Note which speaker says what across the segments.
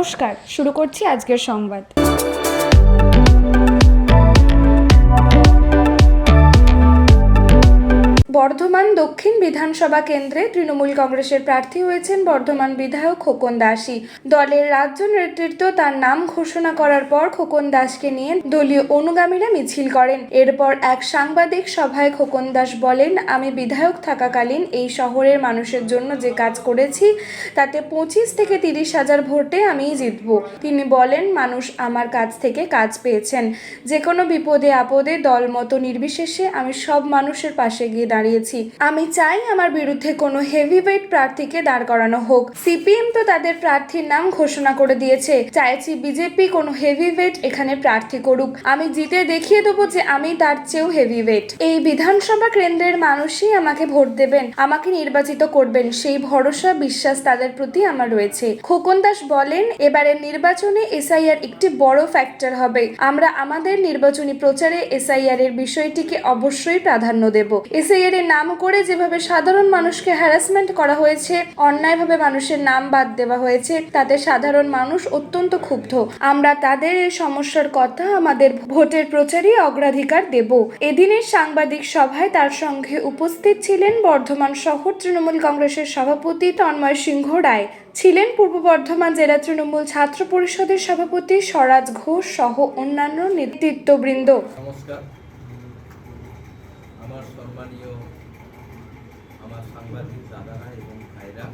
Speaker 1: নমস্কার, শুরু করছি আজকের সংবাদ। বর্ধমান দক্ষিণ বিধানসভা কেন্দ্রে তৃণমূল কংগ্রেসের প্রার্থী হয়েছেন বর্ধমান বিধায়ক খোকন দাসই। দলের রাজ্য নেতৃত্ব তার নাম ঘোষণা করার পর খোকন দাসকে নিয়ে দলীয় অনুগামীরা মিছিল করেন। এরপর এক সাংবাদিক সভায় খোকন দাস বলেন, আমি বিধায়ক থাকাকালীন এই শহরের মানুষের জন্য যে কাজ করেছি তাতে 25 থেকে 30 হাজার ভোটে আমিই জিতব। তিনি বলেন, মানুষ আমার কাছ থেকে কাজ পেয়েছেন। যে কোনো বিপদে আপদে দলমত নির্বিশেষে আমি সব মানুষের পাশে গিয়ে দাঁড়িয়েছি। আমি চাই আমার বিরুদ্ধে কোনো হেভিওয়েট প্রার্থীকে দাঁড় করানো হোক। সিপিএম তো তাদের প্রার্থীর নাম ঘোষণা করে দিয়েছে। চাইছি বিজেপি কোনো হেভিওয়েট এখানে প্রার্থী করুক। আমি জিতে দেখিয়ে দেবো যে আমি তার চেয়েও হেভিওয়েট। এই বিধানসভা কেন্দ্রের মানুষই আমাকে ভোট দেবেন, আমাকে নির্বাচিত করবেন, সেই ভরসা বিশ্বাস তাদের প্রতি আমার রয়েছে। খোকন দাস বলেন, এবারের নির্বাচনে এসআইআর একটি বড় ফ্যাক্টর হবে। আমরা আমাদের নির্বাচনী প্রচারে এসআইআর এর বিষয়টিকে অবশ্যই প্রাধান্য দেব। এসআইআর এর নাম করে যেভাবে সাধারণ মানুষকে হ্যারাসমেন্ট করা হয়েছে, অন্যায়ভাবে মানুষের নাম বাদ দেওয়া হয়েছে, তাতে সাধারণ মানুষ অত্যন্ত ক্ষুব্ধ। আমরা তাদের এই সমস্যার কথা আমাদের ভোটের প্রচারে অগ্রাধিকার দেব। এদিনের সাংবাদিক সভায় তার সঙ্গে উপস্থিত ছিলেন বর্ধমান শহর তৃণমূল কংগ্রেসের সভাপতি তন্ময় সিংহ রায়, ছিলেন পূর্ব বর্ধমান জেলা তৃণমূল ছাত্র পরিষদের সভাপতি স্বরাজ ঘোষ সহ অন্যান্য নেতৃত্ববৃন্দ।
Speaker 2: নমস্কার। আমার সম্মানীয় আমার সাংবাদিক দাদারা এবং ভাইরা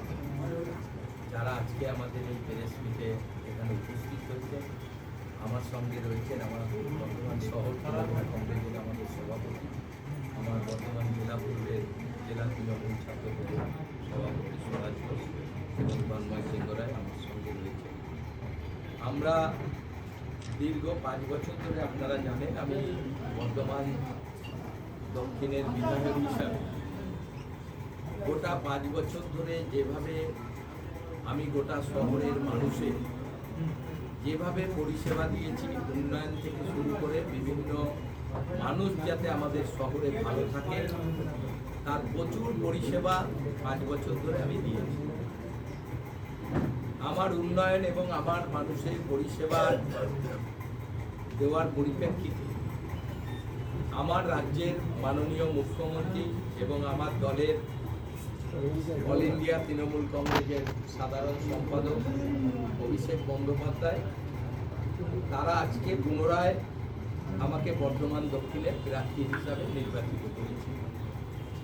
Speaker 2: যারা আজকে আমাদের এই প্রেস মিটে এখানে উপস্থিত হয়েছে, আমার সঙ্গে রয়েছেন আমার বর্ধমান শহর তৃণমূল কংগ্রেসের আমাদের সভাপতি, আমার বর্ধমান জেলা পূর্বের জেলা তৃণমূল ছাত্র পরিষদ সভাপতি স্বরাজ ঘোষ এবং তন্ময় সিংহ রায় আমার সঙ্গে রয়েছে। আমরা দীর্ঘ 5 বছর ধরে, আপনারা জানেন, আমি বর্ধমান দক্ষিণের বিধায়ক হিসাবে গোটা 5 বছর ধরে যেভাবে আমি গোটা শহরের মানুষের যেভাবে পরিষেবা দিয়েছি, উন্নয়ন থেকে শুরু করে বিভিন্ন মানুষ যাতে আমাদের শহরে ভালো থাকে, তার প্রচুর পরিষেবা 5 বছর ধরে আমি দিয়েছি। আমার উন্নয়ন এবং আমার মানুষের পরিষেবা দেওয়ার পরিপ্রেক্ষিতে আমার রাজ্যের মাননীয় মুখ্যমন্ত্রী এবং আমার দলের অল ইন্ডিয়া তৃণমূল কংগ্রেসের সাধারণ সম্পাদক অভিষেক বন্দ্যোপাধ্যায়, তারা আজকে পুনরায় আমাকে বর্ধমান দক্ষিণের প্রার্থী হিসাবে নির্বাচিত করেছে।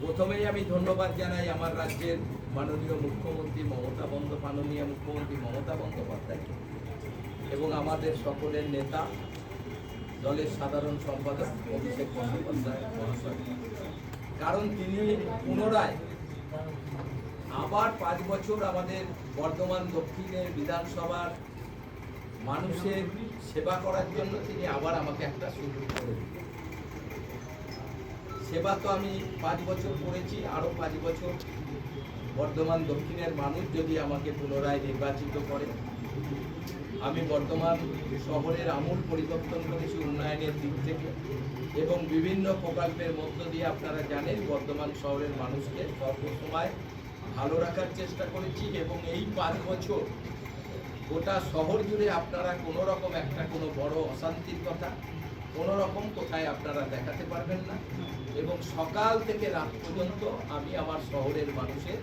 Speaker 2: প্রথমেই আমি ধন্যবাদ জানাই আমার রাজ্যের মাননীয় মুখ্যমন্ত্রী মমতা বন্দ্যোপাধ্যায়কে এবং আমাদের সকলের নেতা দলের সাধারণ সম্পাদক অভিষেক বন্দ্যোপাধ্যায় মহাশয়, কারণ তিনি পুনরায় আবার 5 বছর আমাদের বর্ধমান দক্ষিণের বিধানসভার মানুষের সেবা করার জন্য তিনি আবার আমাকে একটা সুযোগ করে দিলেন। সেবা তো আমি 5 বছর করেছি, আরও 5 বছর বর্ধমান দক্ষিণের মানুষ যদি আমাকে পুনরায় নির্বাচিত করে, আমি বর্ধমান শহরের আমূল পরিবর্তন করেছি উন্নয়নের দিক থেকে এবং বিভিন্ন প্রকল্পের মধ্য দিয়ে, আপনারা জানেন, বর্ধমান শহরের মানুষকে সর্বসময় ভালো রাখার চেষ্টা করেছি এবং এই 5 বছর গোটা শহর জুড়ে আপনারা কোনো রকম কোনো বড় অশান্তির কথা কোনো রকম কোথায় আপনারা দেখাতে পারবেন না এবং সকাল থেকে রাত পর্যন্ত আমি আমার শহরের মানুষের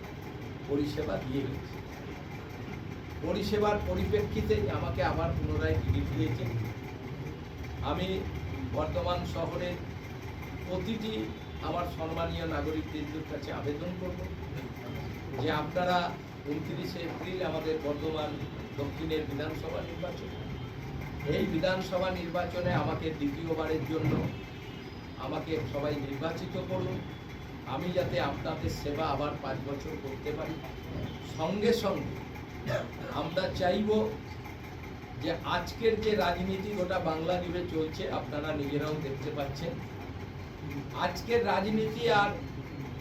Speaker 2: পরিষেবা দিয়ে গেছি। পরিষেবার পরিপ্রেক্ষিতেই আমাকে আবার পুনরায় টিকিট দিয়েছে। আমি বর্তমান শহরের প্রতিটি আমার সম্মানীয় নাগরিকদের কাছে আবেদন করব যে আপনারা 29 এপ্রিল আমাদের বর্ধমান দক্ষিণের বিধানসভা নির্বাচন, এই বিধানসভা নির্বাচনে আমাকে দ্বিতীয়বারের জন্য আমাকে সবাই নির্বাচিত করুন। আমি যাতে আপনাদের সেবা আবার 5 বছর করতে পারি। সঙ্গে সঙ্গে আমরা চাইব যে আজকের যে রাজনীতি গোটা বাংলা জুড়ে চলছে, আপনারা নিজেরাও দেখতে পাচ্ছেন, আজকের রাজনীতি আর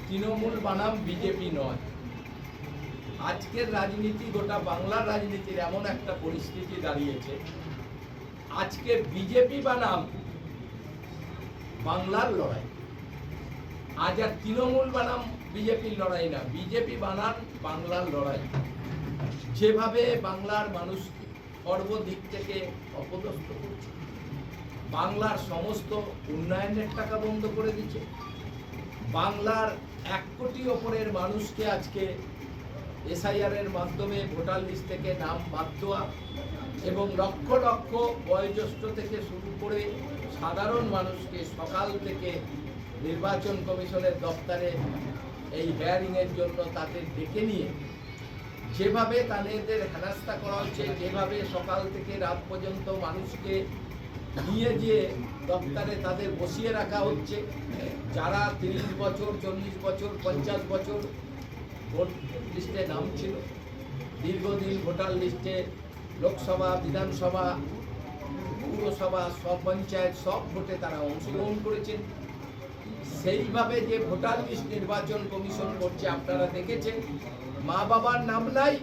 Speaker 2: তৃণমূল বানাম বিজেপি নয়। আজকের রাজনীতি গোটা বাংলার রাজনীতির এমন একটা পরিস্থিতি দাঁড়িয়েছে, আজকে বিজেপি বানাম বাংলার লড়াই। আজ আর তৃণমূল বানাম বিজেপির লড়াই না, বিজেপি বানাম বাংলার লড়াই। যেভাবে বাংলার মানুষকে সর্বদিক থেকে অপদস্থ করছে। বাংলার সমস্ত উন্নয়নের টাকা বন্ধ করে দিচ্ছে। বাংলার 1 কোটি ওপরের মানুষকে আজকে এসআইআর এর মাধ্যমে ভোটার লিস্ট থেকে নাম বাদ দেওয়া এবং লক্ষ লক্ষ বয়োজ্যেষ্ঠ থেকে শুরু করে সাধারণ মানুষকে সকাল থেকে নির্বাচন কমিশনের দপ্তরে এই হেয়ারিংয়ের জন্য তাদের ডেকে নিয়ে যেভাবে তাদের হেনস্থা করা হচ্ছে, যেভাবে সকাল থেকে রাত পর্যন্ত মানুষকে নিয়ে গিয়ে দপ্তরে তাদের বসিয়ে রাখা হচ্ছে, যারা 30 বছর 40 বছর 50 বছর ভোট লিস্টে নাম ছিল, দীর্ঘদিন ভোটার লিস্টে লোকসভা, বিধানসভা, পৌরসভা, সব পঞ্চায়েত সব ভোটে তারা অংশগ্রহণ করেছেন। সেইভাবে যে ভোটার লিস্ট নির্বাচন কমিশন করছে আপনারা দেখেছেন, মা বাবার নাম নাই,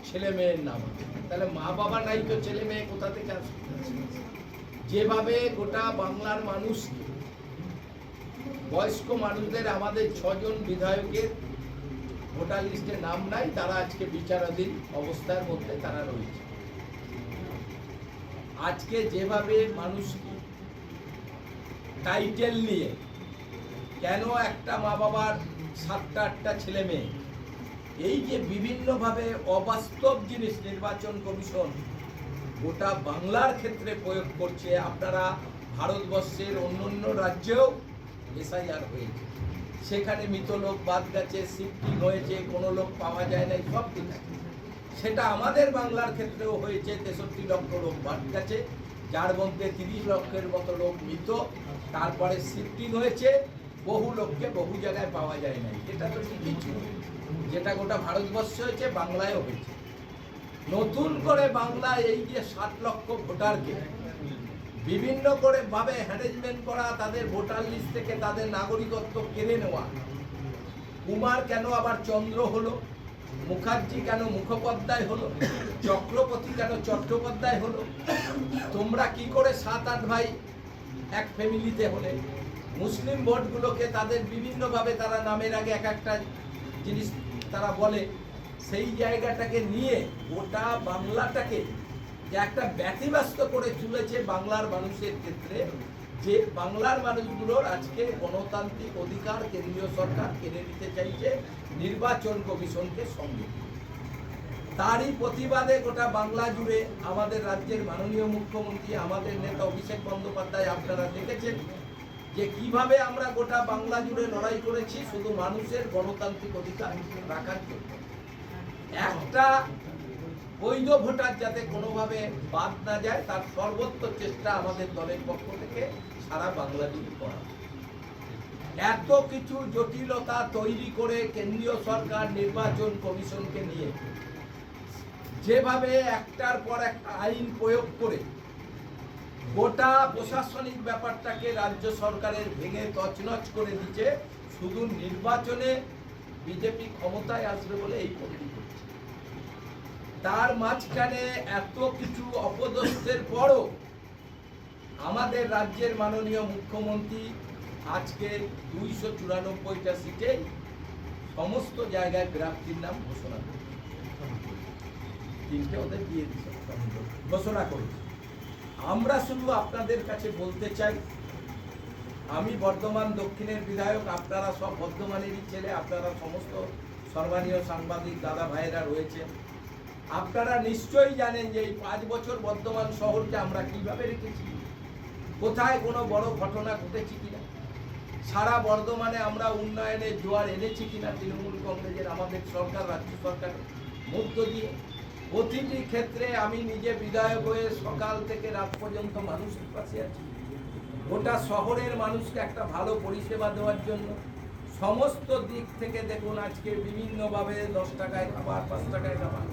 Speaker 2: ছেলে মেয়ের নাম। তাহলে মা বাবা নাই তো ছেলে মেয়ে কোথা থেকে আসবে? যেভাবে গোটা বাংলার মানুষ, বয়স্ক মানুষদের, আমাদের 6 জন বিধায়কের ভোটার লিস্টে নাম নাই, তারা আজকে বিচারাধীন অবস্থার মধ্যে তারা রয়েছে। আজকে যেভাবে মানুষ টাইটেল নিয়ে, কেন একটা মা বাবার 7টা 8টা ছেলে মেয়ে, এই যে বিভিন্নভাবে অবাস্তব জিনিস নির্বাচন কমিশন গোটা বাংলার ক্ষেত্রে প্রয়োগ করছে। আপনারা ভারতবর্ষের অন্য রাজ্যেও এসআইআর হয়েছে, সেখানে মৃত লোক বাদ গেছে, শিফটিং হয়েছে, কোনো লোক পাওয়া যায় নাই, সব ঠিক আছে। সেটা আমাদের বাংলার ক্ষেত্রেও হয়েছে, 63 লক্ষ লোক বাদ গেছে, যার মধ্যে 30 লক্ষের মতো লোক মৃত, তারপরে শিফটিং হয়েছে, বহু লোককে বহু জায়গায় পাওয়া যায় নাই। এটা তো ঠিকই ছিল, যেটা গোটা ভারতবর্ষে হয়েছে, বাংলায়ও হয়েছে। নতুন করে বাংলা এই যে 7 লক্ষ ভোটারকে বিভিন্ন করে ভাবে হ্যারেসমেন্ট করা, তাদের ভোটার লিস্ট থেকে তাদের নাগরিকত্ব কেড়ে নেওয়া, কুমার কেন আবার চন্দ্র হলো, মুখার্জি কেন মুখোপাধ্যায় হলো, চক্রবর্তী কেন চট্টোপাধ্যায় হলো, তোমরা কি করে 7-8 ভাই এক ফ্যামিলিতে হলে? মুসলিম ভোটগুলোকে তাদের বিভিন্নভাবে তারা নামের আগে এক একটা জিনিস তারা বলে, সেই জায়গাটাকে নিয়ে গোটা বাংলাটাকে যে একটা ব্যতিব্যস্ত করে চলেছে বাংলার মানুষের ক্ষেত্রে, যে বাংলার মানুষগুলোর আজকে গণতান্ত্রিক অধিকার কেন্দ্রীয় সরকার কেড়ে নিতে চাইছে নির্বাচন কমিশনকে সঙ্গে। তারই প্রতিবাদে গোটা বাংলা জুড়ে আমাদের রাজ্যের মাননীয় মুখ্যমন্ত্রী, আমাদের নেতা অভিষেক বন্দ্যোপাধ্যায়, আপনারা দেখেছেন যে কিভাবে আমরা গোটা বাংলা জুড়ে লড়াই করেছি শুধু মানুষের গণতান্ত্রিক অধিকার রাখার জন্য। একটা বৈধ ভোটার যাতে কোনোভাবে বাদ না যায়, তার সর্বোচ্চ চেষ্টা আমাদের দলের পক্ষ থেকে সারা বাংলা জুড়ে করা। এত কিছু জটিলতা তৈরি করে কেন্দ্রীয় সরকার নির্বাচন কমিশনকে নিয়ে যেভাবে একটার পর একটা আইন প্রয়োগ করে গোটা প্রশাসনিক ব্যাপারটাকে রাজ্য সরকারের ভেঙে তছনছ করে দিচ্ছে, শুধু নির্বাচনে বিজেপি ক্ষমতায় আসবে বলে এই পদ্ধতি করছে। তার মাঝখানে এত কিছু অপদস্থের পরও আমাদের রাজ্যের মাননীয় মুখ্যমন্ত্রী আজকে 294টা সিটে সমস্ত জায়গায় প্রার্থীর নাম ঘোষণা করেছে। 3টে ওদের দিয়ে দিচ্ছে, ঘোষণা করেছে। আমরা শুধু আপনাদের কাছে বলতে চাই, আমি বর্ধমান দক্ষিণের বিধায়ক, আপনারা সব বর্ধমানেরই ছেলে, আপনারা সমস্ত সম্মানীয় সাংবাদিক দাদা ভাইয়েরা রয়েছে, আপনারা নিশ্চয়ই জানেন যে এই 5 বছর বর্ধমান শহরকে আমরা কিভাবে রেখেছি, কোথায় কোনো বড় ঘটনা ঘটেছে কিনা, সারা বর্ধমানে আমরা উন্নয়নের জোয়ার এনেছি কিনা তৃণমূল কংগ্রেসের আমাদের সরকার, রাজ্য সরকারের মধ্য দিয়ে। প্রতিটি ক্ষেত্রে আমি নিজে বিধায়ক হয়ে সকাল থেকে রাত পর্যন্ত মানুষের পাশে আছি, গোটা শহরের মানুষকে একটা ভালো পরিষেবা দেওয়ার জন্য। সমস্ত দিক থেকে দেখুন, আজকে বিভিন্নভাবে 10 টাকায় খাবার, 5 টাকায় খাবার,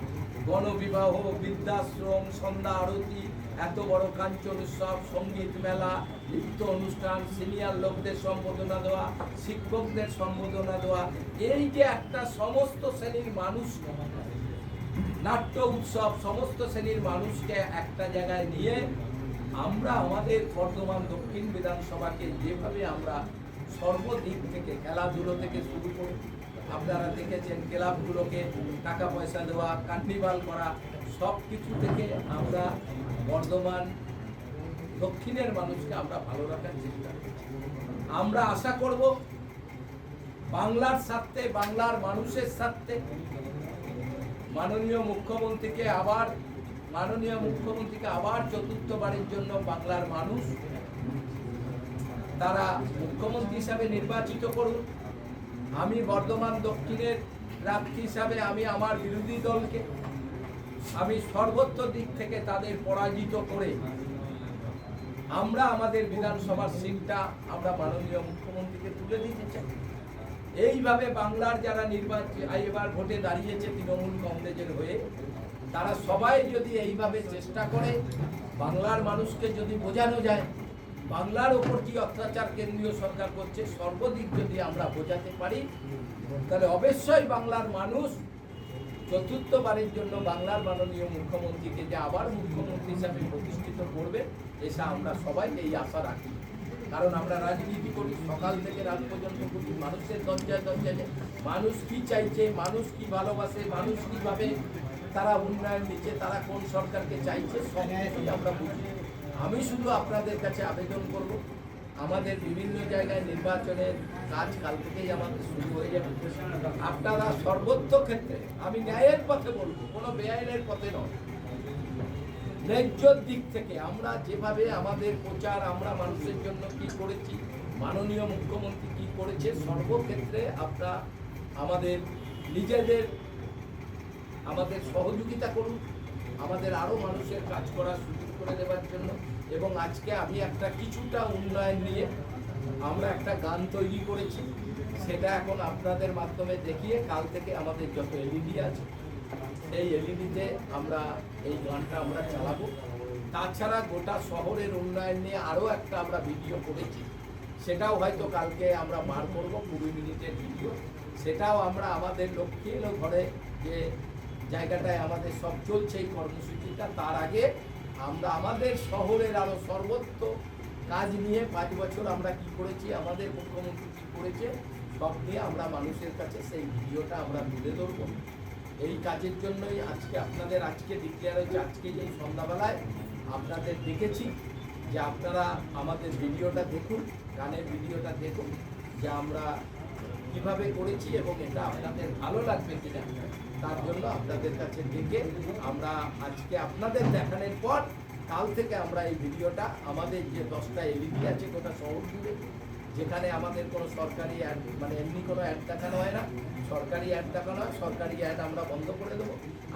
Speaker 2: গণবিবাহ, বৃদ্ধাশ্রম, সন্ধ্যা আরতি, এত বড় কাঞ্চন উৎসব, সঙ্গীত মেলা, নৃত্য অনুষ্ঠান, সিনিয়র লোকদের সম্বোধনা দেওয়া, শিক্ষকদের সম্বোধনা দেওয়া, এই যে একটা সমস্ত শ্রেণীর মানুষ, নাট্য উৎসব, সমস্ত শ্রেণীর মানুষকে একটা জায়গায় নিয়ে আমরা আমাদের বর্ধমান দক্ষিণ বিধানসভাকে যেভাবে আমরা সর্বদিক থেকে, খেলাধুলো থেকে শুরু করে, আপনারা দেখেছেন ক্লাবগুলোকে টাকা পয়সা দেওয়া, কার্নিভাল করা, সব কিছু থেকে আমরা বর্ধমান দক্ষিণের মানুষকে আমরা ভালো রাখার চেষ্টা করছি। আমরা আশা করব বাংলার স্বার্থে, বাংলার মানুষের স্বার্থে মাননীয় মুখ্যমন্ত্রীকে আবার চতুর্থবারের জন্য বাংলার মানুষ তারা মুখ্যমন্ত্রী হিসাবে নির্বাচিত করুন। আমি বর্ধমান দক্ষিণের প্রার্থী হিসাবে আমি আমার বিরোধী দলকে আমি সর্বত্র দিক থেকে তাদের পরাজিত করে আমরা আমাদের বিধানসভার সিটটা আমরা মাননীয় মুখ্যমন্ত্রীকে তুলে দিতে চাই। এইভাবে বাংলার যারা এবার ভোটে দাঁড়িয়েছে তৃণমূল কংগ্রেসের হয়ে, তারা সবাই যদি এইভাবে চেষ্টা করে, বাংলার মানুষকে যদি বোঝানো যায় বাংলার ওপর যে অত্যাচার কেন্দ্রীয় সরকার করছে সর্বদিক যদি আমরা বোঝাতে পারি, তাহলে অবশ্যই বাংলার মানুষ চতুর্থবারের জন্য বাংলার মাননীয় মুখ্যমন্ত্রীকে যে আবার মুখ্যমন্ত্রী হিসাবে প্রতিষ্ঠিত করবে, এসা আমরা সবাই এই আশা রাখি। কারণ আমরা রাজনীতি করি, সকাল থেকে রাত পর্যন্ত করি, মানুষের দরজায় দরজায় মানুষ কি চাইছে, মানুষ কি ভালোবাসে, মানুষ কিভাবে তারা উন্নয়ন দিচ্ছে, তারা কোন সরকারকে চাইছে, সব কিছুই আমরা বুঝি। আমি শুধু আপনাদের কাছে আবেদন করব, আমাদের বিভিন্ন জায়গায় নির্বাচনের কাজ কাল থেকেই আমাদের শুরু হয়ে যাবে। আপনারা সর্বত্র ক্ষেত্রে, আমি ন্যায়ের পথে বলবো, কোনো বেআইনের পথে নয়, ন্যায্যর দিক থেকে আমরা যেভাবে আমাদের প্রচার, আমরা মানুষের জন্য কি করেছি, মাননীয় মুখ্যমন্ত্রী কি করেছে, সর্বক্ষেত্রে আপনারা আমাদের নিজেদের আমাদের সহযোগিতা করুন, আমাদের আরও মানুষের কাজ করার সুযোগ করে দেওয়ার জন্য। এবং আজকে আমি একটা কিছুটা উন্নয়ন নিয়ে আমরা একটা গান তৈরি করেছি, সেটা এখন আপনাদের মাধ্যমে দেখিয়ে কাল থেকে আমাদের যত এলইডি আছে সেই এলইডিতে আমরা এই গানটা আমরা চালাবো। তাছাড়া গোটা শহরের উন্নয়ন নিয়ে আরও একটা আমরা ভিডিও করেছি, সেটাও হয়তো কালকে আমরা বার করব, 20 মিনিটের ভিডিও। সেটাও আমরা আমাদের লক্ষ্মী এলো ঘরে যে জায়গাটায় আমাদের সব চলছে এই কর্মসূচিটা, তার আগে আমরা আমাদের শহরের আরও সর্বত্র কাজ নিয়ে 5 বছর আমরা কি করেছি, আমাদের মুখ্যমন্ত্রী কী করেছে, সব নিয়ে আমরা মানুষের কাছে সেই ভিডিওটা আমরা তুলে ধরব। এই কাজের জন্যই আজকে ডিক্লেয়ার হয়েছে, আজকে এই সন্ধ্যাবেলায় আপনাদের দেখেছি যে আপনারা আমাদের ভিডিওটা দেখুন, গানের ভিডিওটা দেখুন যে আমরা কিভাবে করেছি এবং এটা আপনাদের ভালো লাগবে কিনা, তার জন্য আপনাদের কাছে দেখে আমরা আজকে আপনাদের দেখানোর পর কাল থেকে আমরা এই ভিডিওটা আমাদের যে 10টা এলইডি আছে গোটা শহর জুড়ে, যেখানে আমাদের কোনো সরকারি অ্যাড মানে এমনি কোনো অ্যাড দেখানো হয় না, সরকারি অ্যাড দেখানো হয়, সরকারি অ্যাড আমরা বন্ধ করে দেবো।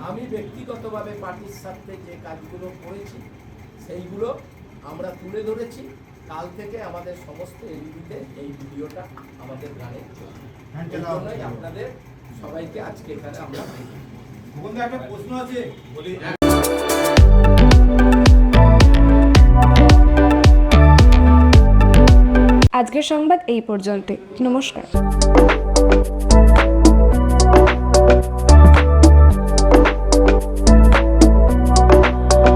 Speaker 2: আমি ব্যক্তিগতভাবে পার্টির সাথে যে কাজগুলো করেছি সেইগুলো আমরা তুলে ধরেছি। কাল থেকে আমাদের সমস্ত এলইডিতে এই ভিডিওটা আমাদের গানে চলবে। আপনাদের সবাইকে আজকে এখানে আমরা
Speaker 3: একটা প্রশ্ন আছে বলি।
Speaker 1: আজকের সংবাদ এই পর্যন্ত। নমস্কার।